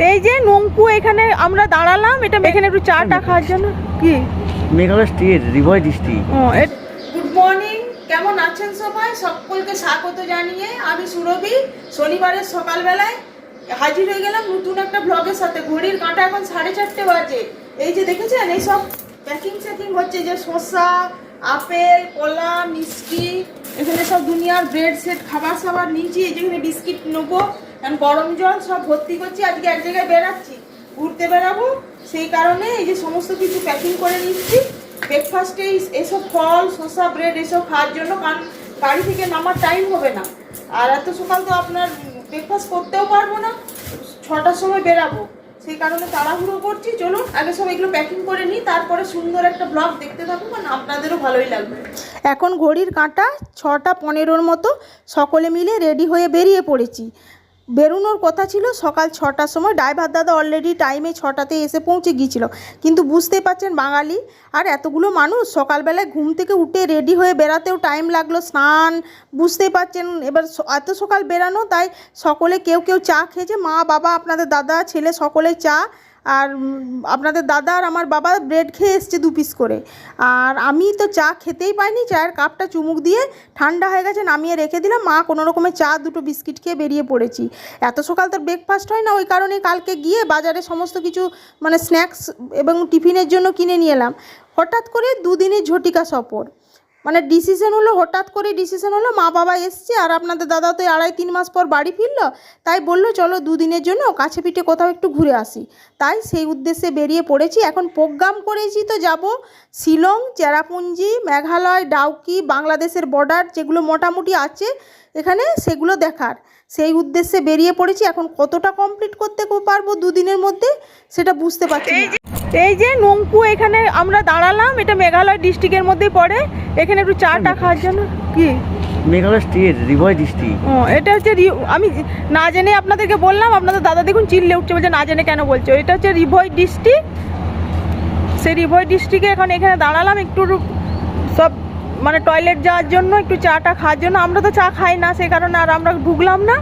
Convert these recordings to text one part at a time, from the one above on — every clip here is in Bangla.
এই যে নঙ্কু এখানে আমরা দাঁড়ালাম, এটা এখানে একটু চাটা খাওয়ার জন্য। কি Meghalaya state Ribhoi district. Good morning, কেমন আছেন সবাই? সকলকে স্বাগত জানিয়ে আমি সুরভি শনিবারের সকালবেলায় হাজির হয়ে গেলাম নতুন একটা ব্লগের সাথে। ঘড়ির কাঁটা এখন 4:30 বাজে। এই যে দেখেছেন এইসব প্যাকিং হচ্ছে, যে শসা, আপেল, কলা, মিষ্টি, এখানে সব দুনিয়ার ব্রেড সেট খাবার সাবার নিয়েছি। এই যেখানে বিস্কিট নেবো, গরম জল সব ভর্তি করছি। আজকে এক জায়গায় বেরাচ্ছি, ঘুরতে বেরাবো, সেই কারণে এই যে সমস্ত কিছু প্যাকিং করে নিচ্ছি। ব্রেকফাস্টে এসব ফল, শসা, ব্রেড এসব খাওয়ার জন্য, কারণ গাড়ি থেকে নামার টাইম হবে না। আর এত সকাল তো আপনার ব্রেকফাস্ট করতেও পারবো না, 6টার সময় বেরাবো, সেই কারণে তাড়াহুড়ো করছি। চলুন আগে সব এগুলো প্যাকিং করে নিই, তারপরে সুন্দর একটা ব্লগ দেখতে থাকুন, মানে আপনাদেরও ভালোই লাগবে। এখন ঘড়ির কাঁটা 6:15 মতো, সকলে মিলে রেডি হয়ে বেরিয়ে পড়েছি। বেরোনোর কথা ছিল সকাল 6টার সময়। ড্রাইভার দাদা অলরেডি টাইমে 6টাতে এসে পৌঁছে গিয়েছিল, কিন্তু বুঝতেই পারছেন বাঙালি আর এতগুলো মানুষ সকালবেলায় ঘুম থেকে উঠে রেডি হয়ে বেরাতেও টাইম লাগলো, স্নান, বুঝতেই পারছেন। এবার এত সকাল বেরানো, তাই সকলে কেউ কেউ চা খেয়েছে, মা বাবা আপনাদের দাদা ছেলে সকলেই চা, আর আপনাদের দাদা আর আমার বাবা ব্রেড খেয়ে এসছে 2 পিস করে। আর আমি তো চা খেতেই পাইনি, চায়ের কাপটা চুমুক দিয়ে ঠান্ডা হয়ে গেছে, নামিয়ে রেখে দিলাম। মা কোনো রকমের চা, 2টো বিস্কিট খেয়ে বেরিয়ে পড়েছি। এত সকাল তো ব্রেকফাস্ট হয় না, ওই কারণে কালকে গিয়ে বাজারে সমস্ত কিছু মানে স্ন্যাক্স এবং টিফিনের জন্য কিনে নিয়ে এলাম। হঠাৎ করে 2 দিনের ঝটিকা সফর, মানে ডিসিশন হলো, হঠাৎ করে ডিসিশন হলো। মা বাবা এসছে আর আপনাদের দাদা তো 2.5-3 মাস পর বাড়ি ফিরলো, তাই বললো চলো 2 দিনের জন্য কাছে পিঠে কোথাও একটু ঘুরে আসি। তাই সেই উদ্দেশ্যে বেরিয়ে পড়েছি। এখন প্রোগ্রাম করেছি তো যাব শিলং, চেরাপুঞ্জি, মেঘালয়, ডাউকি, বাংলাদেশের বর্ডার যেগুলো মোটামুটি আছে এখানে, সেগুলো দেখার সেই উদ্দেশ্যে বেরিয়ে পড়েছি। এখন কতটা কমপ্লিট করতে পারবো 2 দিনের মধ্যে সেটা বুঝতে পারছি না। এই যে নঙ্কু এখানে আমরা দাঁড়ালাম, এটা মেঘালয় ডিস্ট্রিক্টের মধ্যেই পড়ে। এখানে একটু চাটা খাওয়ার জন্য। কি মেঘালয় স্টেট রিভয় ডিস্ট্রিক্ট। এটা হচ্ছে, আমি না জেনে আপনাদেরকে বললাম, আপনাদের দাদা দেখুন চিল্লে উঠছে, বলছে না জেনে কেন বলছো। এটা হচ্ছে রিভয় ডিস্ট্রিক্ট। সেই রিভয় ডিস্ট্রিক্টে এখন এখানে দাঁড়ালাম একটু সব মানে টয়লেট যাওয়ার জন্য, একটু চাটা খাওয়ার জন্য। আমরা তো চা খাই না, সেই কারণে আর আমরা ঢুকলাম না।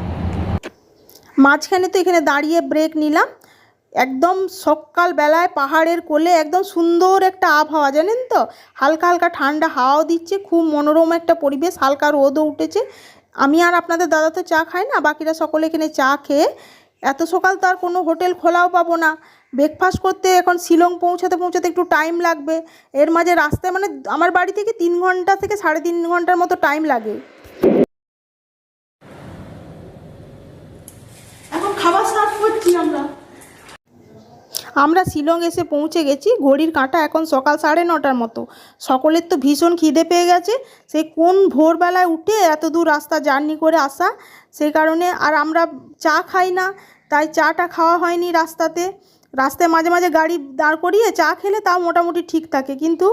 মাঝখানে তো এখানে দাঁড়িয়ে ব্রেক নিলাম। একদম সকালবেলায় পাহাড়ের কোলে একদম সুন্দর একটা আবহাওয়া, জানেন তো, হালকা হালকা ঠান্ডা হাওয়াও দিচ্ছে, খুব মনোরম একটা পরিবেশ, হালকা রোদও উঠেছে। আমি আর আপনাদের দাদা তো চা খাই না, বাকিরা সকলে এখানে চা খেয়ে, এত সকাল তো আর কোনো হোটেল খোলাও পাবো না। ব্রেকফাস্ট করতে এখন শিলং পৌঁছাতে একটু টাইম লাগবে। এর মাঝে রাস্তায় মানে আমার বাড়ি থেকে 3 ঘন্টা থেকে 3.5 ঘন্টার মতো টাইম লাগে। এখন খাবার সার্ভ করছি আমরা শিলং এসে পৌঁছে গেছি। ঘড়ির কাঁটা এখন সকাল 9:30 মতো। সকলের তো ভীষণ খিদে পেয়ে গেছে, সেই কোন ভোরবেলায় উঠে এত দূর রাস্তা জার্নি করে আসা, সেই কারণে। আর আমরা চা খাই না, তাই চাটা খাওয়া হয়নি। রাস্তায় মাঝে মাঝে গাড়ি দাঁড় করিয়ে চা খেলে তাও মোটামুটি ঠিক থাকে, কিন্তু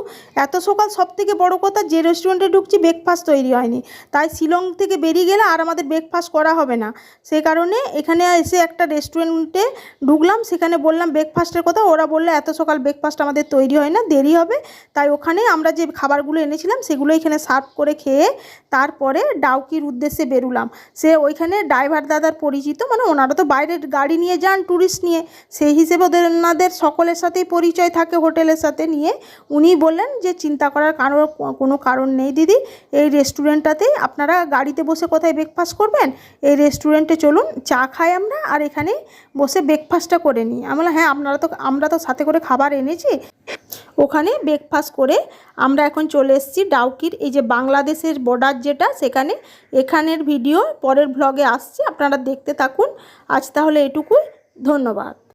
এত সকাল সবথেকে বড় কথা, যে রেস্টুরেন্টে ঢুকছি ব্রেকফাস্ট তৈরি হয়নি। তাই শিলং থেকে বেরিয়ে গেলে আর আমাদের ব্রেকফাস্ট করা হবে না, সেই কারণে এখানে এসে একটা রেস্টুরেন্টে ঢুকলাম। সেখানে বললাম ব্রেকফাস্টের কথা, ওরা বললো এত সকাল ব্রেকফাস্ট আমাদের তৈরি হয় না, দেরি হবে। তাই ওখানে আমরা যে খাবারগুলো এনেছিলাম সেগুলো এখানে সার্ভ করে খেয়ে তারপরে ডাউকির উদ্দেশ্যে বেরোলাম। সে ওইখানে ড্রাইভার দাদার পরিচিত, মানে ওনারা তো বাইরের গাড়ি নিয়ে যান ট্যুরিস্ট নিয়ে, সেই হিসেবে ওনাদের সকলের সাথেই পরিচয় থাকে হোটেলের সাথে নিয়ে। উনি বললেন যে চিন্তা করার কোনো কারণ নেই দিদি, এই রেস্টুরেন্টটাতেই আপনারা গাড়িতে বসে কোথায় ব্রেকফাস্ট করবেন, এই রেস্টুরেন্টে চলুন, চা খাই আমরা আর এখানে বসে ব্রেকফাস্টটা করে নিই। আমরা হ্যাঁ, আমরা তো সাথে করে খাবার এনেছি। ওখানে ব্রেকফাস্ট করে আমরা এখন চলে এসেছি ডাউকির এই যে বাংলাদেশের বর্ডার যেটা, সেখানে। এখানের ভিডিও পরের ব্লগে আসছে, আপনারা দেখতে থাকুন। আজ তাহলে এটুকুই, ধন্যবাদ।